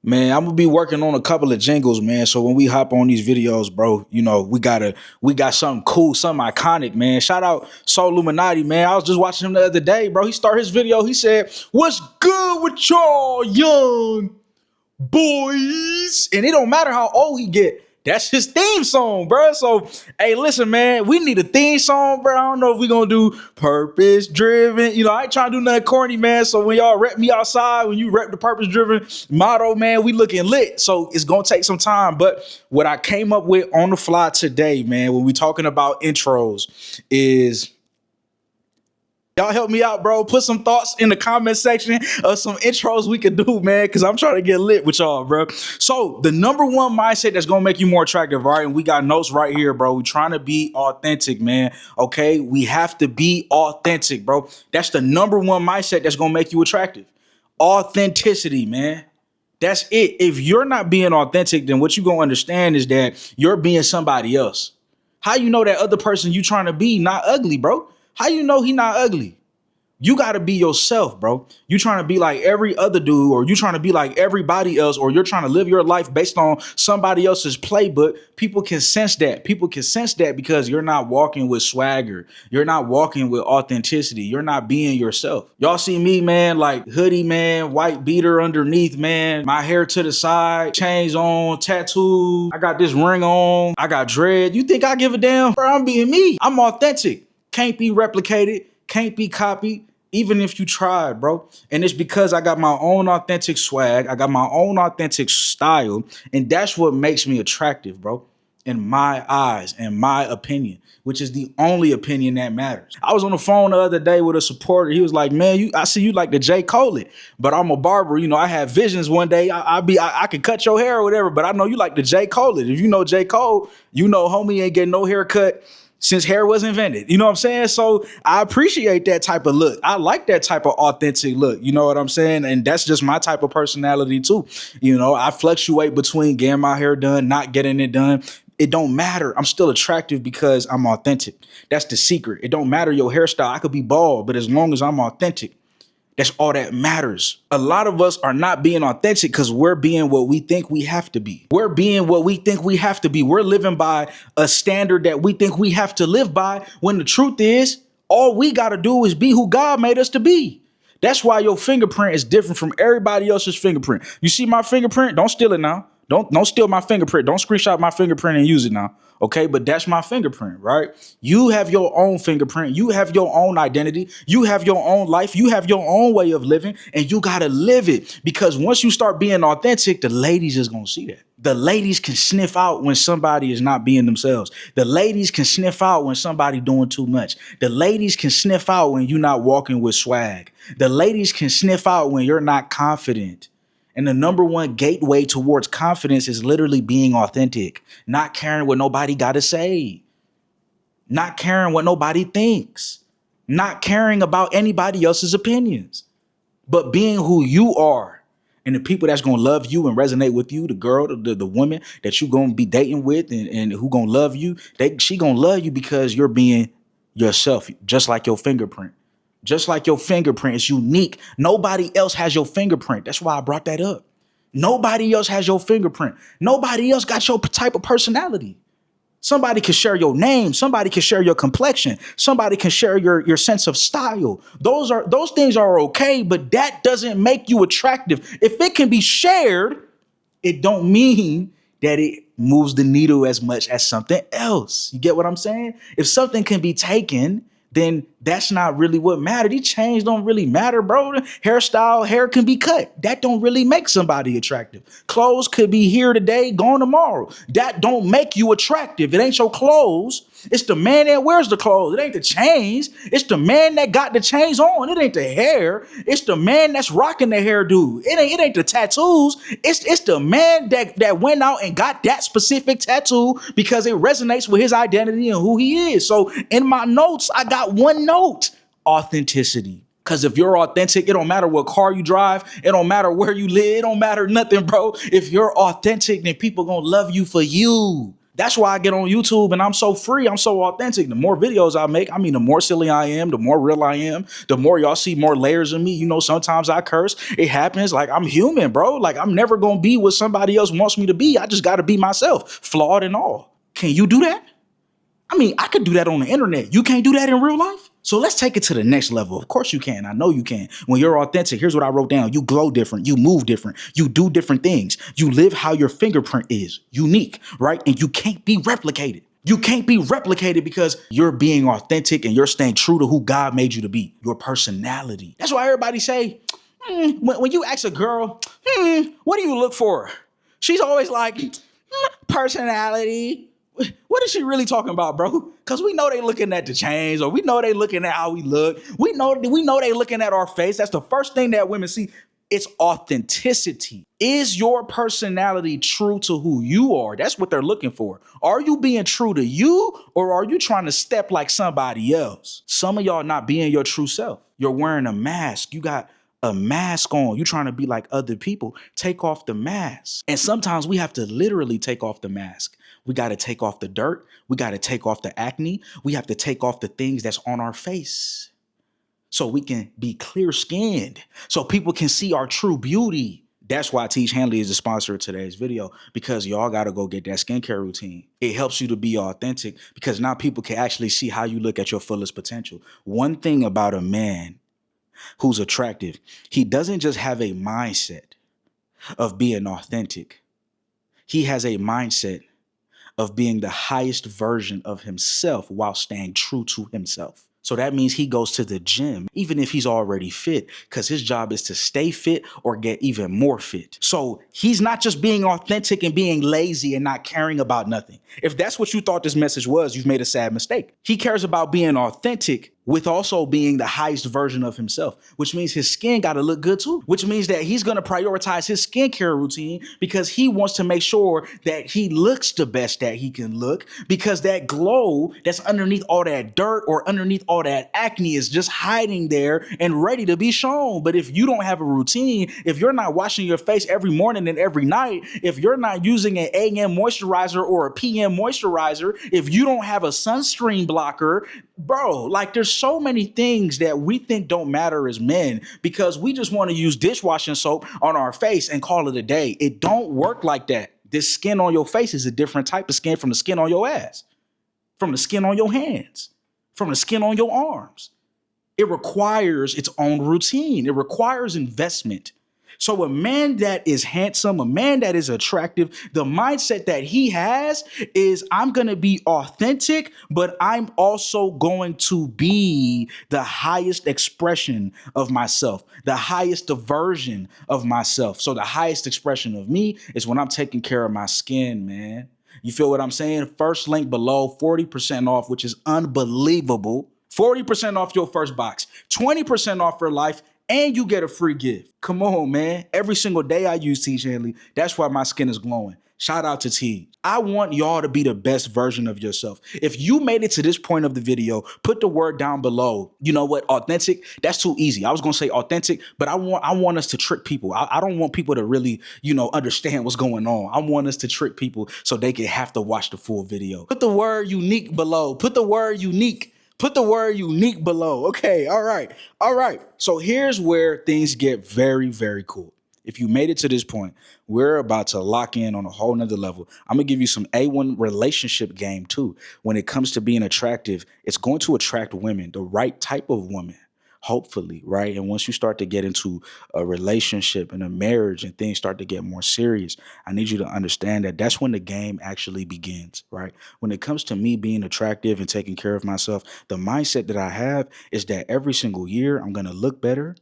Man, I'm gonna be working on a couple of jingles, man. So when we hop on these videos, bro, we got something cool, something iconic, man. Shout out Soul Illuminati, man. I was just watching him the other day, bro. He started his video. He said, "What's good with y'all, young boys?" And it don't matter how old he get. That's his theme song, bro. So, hey, listen, man, we need a theme song, bro. I don't know if we gonna do purpose driven. I ain't trying to do nothing corny, man. So when y'all rep me outside, when you rep the purpose driven motto, man, we looking lit. So it's gonna take some time. But what I came up with on the fly today, man, when we talking about intros is y'all help me out, bro. Put some thoughts in the comment section of some intros we could do, man, because I'm trying to get lit with y'all, bro. So the number one mindset that's going to make you more attractive, all right? And we got notes right here, bro. We trying to be authentic, man, okay? We have to be authentic, bro. That's the number one mindset that's going to make you attractive. Authenticity, man. That's it. If you're not being authentic, then what you're going to understand is that you're being somebody else. How you know that other person you trying to be not ugly, bro? How you know he not ugly? You got to be yourself, bro. You trying to be like every other dude, or you trying to be like everybody else, or you're trying to live your life based on somebody else's playbook. People can sense that. People can sense that because you're not walking with swagger. You're not walking with authenticity. You're not being yourself. Y'all see me, man, like hoodie, man, white beater underneath, man, my hair to the side, chains on, tattoos. I got this ring on. I got dread. You think I give a damn? Bro, I'm being me. I'm authentic. Can't be replicated. Can't be copied. Even if you tried, bro. And it's because I got my own authentic swag. I got my own authentic style. And that's what makes me attractive, bro. In my eyes, in my opinion, which is the only opinion that matters. I was on the phone the other day with a supporter. He was like, man, I see you like the J. Cole it, but I'm a barber. I have visions one day. I can cut your hair or whatever, but I know you like the J. Cole it. If you know J. Cole, you know homie ain't getting no haircut since hair was invented. You know what I'm saying? So I appreciate that type of look. I like that type of authentic look. You know what I'm saying? And that's just my type of personality too. I fluctuate between getting my hair done, not getting it done. It don't matter. I'm still attractive because I'm authentic. That's the secret. It don't matter your hairstyle. I could be bald, but as long as I'm authentic, that's all that matters. A lot of us are not being authentic because we're being what we think we have to be. We're being what we think we have to be. We're living by a standard that we think we have to live by, when the truth is, all we got to do is be who God made us to be. That's why your fingerprint is different from everybody else's fingerprint. You see my fingerprint? Don't steal it now. Don't steal my fingerprint. Don't screenshot my fingerprint and use it now. Okay, but that's my fingerprint, right? You have your own fingerprint. You have your own identity. You have your own life. You have your own way of living, and you got to live it, because once you start being authentic, the ladies is going to see that. The ladies can sniff out when somebody is not being themselves. The ladies can sniff out when somebody doing too much. The ladies can sniff out when you're not walking with swag. The ladies can sniff out when you're not confident. And the number one gateway towards confidence is literally being authentic, not caring what nobody got to say, not caring what nobody thinks, not caring about anybody else's opinions, but being who you are. And the people that's going to love you and resonate with you, the girl, the woman that you're going to be dating with and who going to love you, she going to love you because you're being yourself, just like your fingerprint. Just like your fingerprint is unique. Nobody else has your fingerprint. That's why I brought that up. Nobody else has your fingerprint. Nobody else got your type of personality. Somebody can share your name. Somebody can share your complexion. Somebody can share your sense of style. Those things are okay, but that doesn't make you attractive. If it can be shared, it don't mean that it moves the needle as much as something else. You get what I'm saying? If something can be taken, then that's not really what matters. These chains don't really matter, bro. Hairstyle, hair can be cut. That don't really make somebody attractive. Clothes could be here today, gone tomorrow. That don't make you attractive. It ain't your clothes. It's the man that wears the clothes. It ain't the chains. It's the man that got the chains on. It ain't the hair. It's the man that's rocking the hairdo. It ain't the tattoos. It's the man that went out and got that specific tattoo because it resonates with his identity and who he is. So in my notes, I got one note: authenticity. Because if you're authentic, it don't matter what car you drive. It don't matter where you live. It don't matter nothing, bro. If you're authentic, then people gonna love you for you. That's why I get on YouTube and I'm so free. I'm so authentic. The more videos I make, I mean, the more silly I am, the more real I am, the more y'all see more layers of me. You know, sometimes I curse. It happens. Like, I'm human, bro. Like, I'm never going to be what somebody else wants me to be. I just got to be myself, flawed and all. Can you do that? I mean, I could do that on the internet. You can't do that in real life? So let's take it to the next level. Of course you can. I know you can. When you're authentic, here's what I wrote down. You glow different. You move different. You do different things. You live how your fingerprint is. Unique, right? And you can't be replicated. You can't be replicated because you're being authentic and you're staying true to who God made you to be. Your personality. That's why everybody say, when you ask a girl, what do you look for? She's always like, personality. What is she really talking about, bro? Because we know they looking at the chains, or we know they looking at how we look. We know they looking at our face. That's the first thing that women see. It's authenticity. Is your personality true to who you are? That's what they're looking for. Are you being true to you, or are you trying to step like somebody else? Some of y'all not being your true self. You're wearing a mask. You got a mask on. You trying to be like other people. Take off the mask. And sometimes we have to literally take off the mask. We got to take off the dirt. We got to take off the acne. We have to take off the things that's on our face so we can be clear skinned, so people can see our true beauty. That's why Teach Hanley is the sponsor of today's video, because y'all got to go get that skincare routine. It helps you to be authentic because now people can actually see how you look at your fullest potential. One thing about a man who's attractive, he doesn't just have a mindset of being authentic. He has a mindset of being the highest version of himself while staying true to himself. So that means he goes to the gym, even if he's already fit, because his job is to stay fit or get even more fit. So he's not just being authentic and being lazy and not caring about nothing. If that's what you thought this message was, you've made a sad mistake. He cares about being authentic with also being the highest version of himself, which means his skin got to look good too, which means that he's going to prioritize his skincare routine because he wants to make sure that he looks the best that he can look, because that glow that's underneath all that dirt or underneath all that acne is just hiding there and ready to be shown. But if you don't have a routine, if you're not washing your face every morning and every night, if you're not using an AM moisturizer or a PM moisturizer, if you don't have a sunscreen blocker, bro, like there's so many things that we think don't matter as men because we just want to use dishwashing soap on our face and call it a day. It don't work like that. This skin on your face is a different type of skin from the skin on your ass, from the skin on your hands, from the skin on your arms. It requires its own routine. It requires investment. So a man that is handsome, a man that is attractive, the mindset that he has is, I'm going to be authentic, but I'm also going to be the highest expression of myself, the highest version of myself. So the highest expression of me is when I'm taking care of my skin, man. You feel what I'm saying? First link below, 40% off, which is unbelievable. 40% off your first box, 20% off for life, and you get a free gift. Come on, man. Every single day I use Teach Hanley. That's why my skin is glowing. Shout out to T. I want y'all to be the best version of yourself. If you made it to this point of the video, put the word down below. You know what? Authentic, that's too easy. I was going to say authentic, but I want us to trick people. I don't want people to really, understand what's going on. I want us to trick people so they can have to watch the full video. Put the word unique below. Put the word unique. Put the word unique below. Okay, all right. So here's where things get very, very cool. If you made it to this point, we're about to lock in on a whole nother level. I'm going to give you some A1 relationship game too. When it comes to being attractive, it's going to attract women, the right type of woman, hopefully, right? And once you start to get into a relationship and a marriage and things start to get more serious, I need you to understand that that's when the game actually begins, right? When it comes to me being attractive and taking care of myself, the mindset that I have is that every single year I'm going to look better.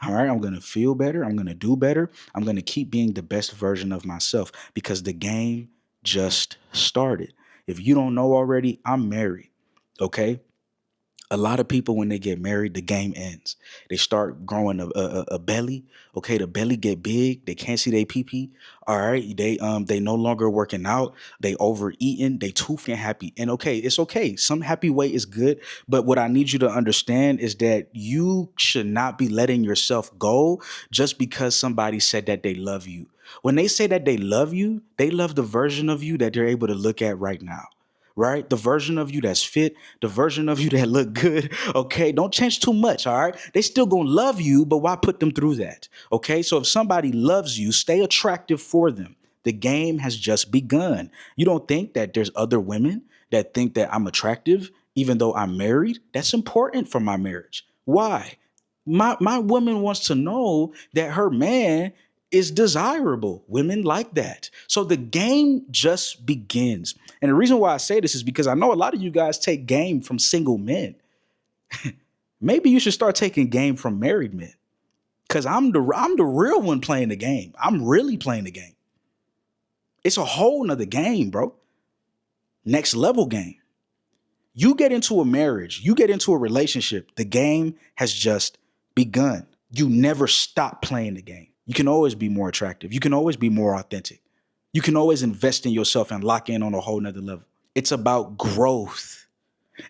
All right, I'm going to feel better. I'm going to do better. I'm going to keep being the best version of myself because the game just started. If you don't know already, I'm married, okay? A lot of people, when they get married, the game ends. They start growing a belly. Okay, the belly get big. They can't see their pee. All right, they no longer working out. They overeating. They too fat happy. And okay, it's okay. Some happy weight is good, but what I need you to understand is that you should not be letting yourself go just because somebody said that they love you. When they say that they love you, they love the version of you that they're able to look at right now, right? The version of you that's fit, the version of you that look good. Okay, don't change too much. All right, they still gonna love you, but why put them through that? Okay, so if somebody loves you, stay attractive for them. The game has just begun. You don't think that there's other women that think that I'm attractive even though I'm married? That's important for my marriage. Why? My woman wants to know that her man is desirable. Women like that. So the game just begins. And the reason why I say this is because I know a lot of you guys take game from single men. Maybe you should start taking game from married men. Cause I'm the real one playing the game. I'm really playing the game. It's a whole nother game, bro. Next level game. You get into a marriage, you get into a relationship, the game has just begun. You never stop playing the game. You can always be more attractive. You can always be more authentic. You can always invest in yourself and lock in on a whole nother level. It's about growth.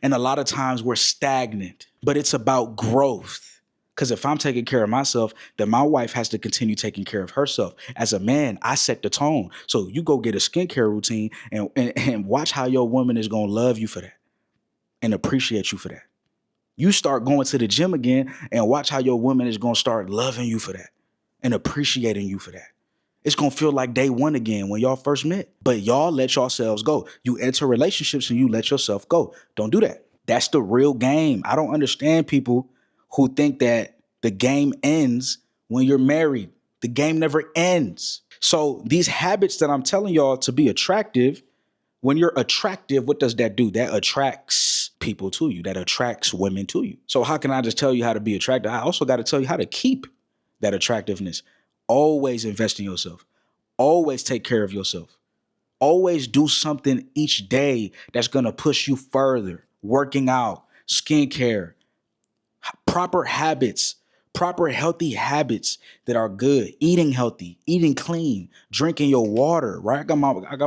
And a lot of times we're stagnant, but it's about growth. Because if I'm taking care of myself, then my wife has to continue taking care of herself. As a man, I set the tone. So you go get a skincare routine and watch how your woman is going to love you for that and appreciate you for that. You start going to the gym again and watch how your woman is going to start loving you for that and appreciating you for that. It's going to feel like day one again when y'all first met. But y'all let yourselves go. You enter relationships and you let yourself go. Don't do that. That's the real game. I don't understand people who think that the game ends when you're married. The game never ends. So these habits that I'm telling y'all to be attractive, when you're attractive, what does that do? That attracts people to you. That attracts women to you. So how can I just tell you how to be attractive? I also got to tell you how to keep that attractiveness. Always invest in yourself. Always take care of yourself. Always do something each day that's going to push you further. Working out, skincare, proper habits, proper healthy habits that are good. Eating healthy, eating clean, drinking your water, right? I got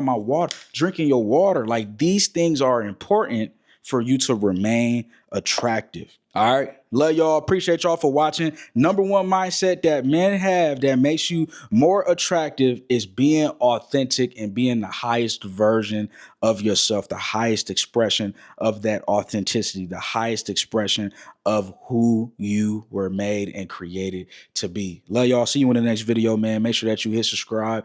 my water, drinking your water. Like these things are important for you to remain attractive. All right. Love y'all. Appreciate y'all for watching. Number one mindset that men have that makes you more attractive is being authentic and being the highest version of yourself, the highest expression of that authenticity, the highest expression of who you were made and created to be. Love y'all. See you in the next video, man. Make sure that you hit subscribe.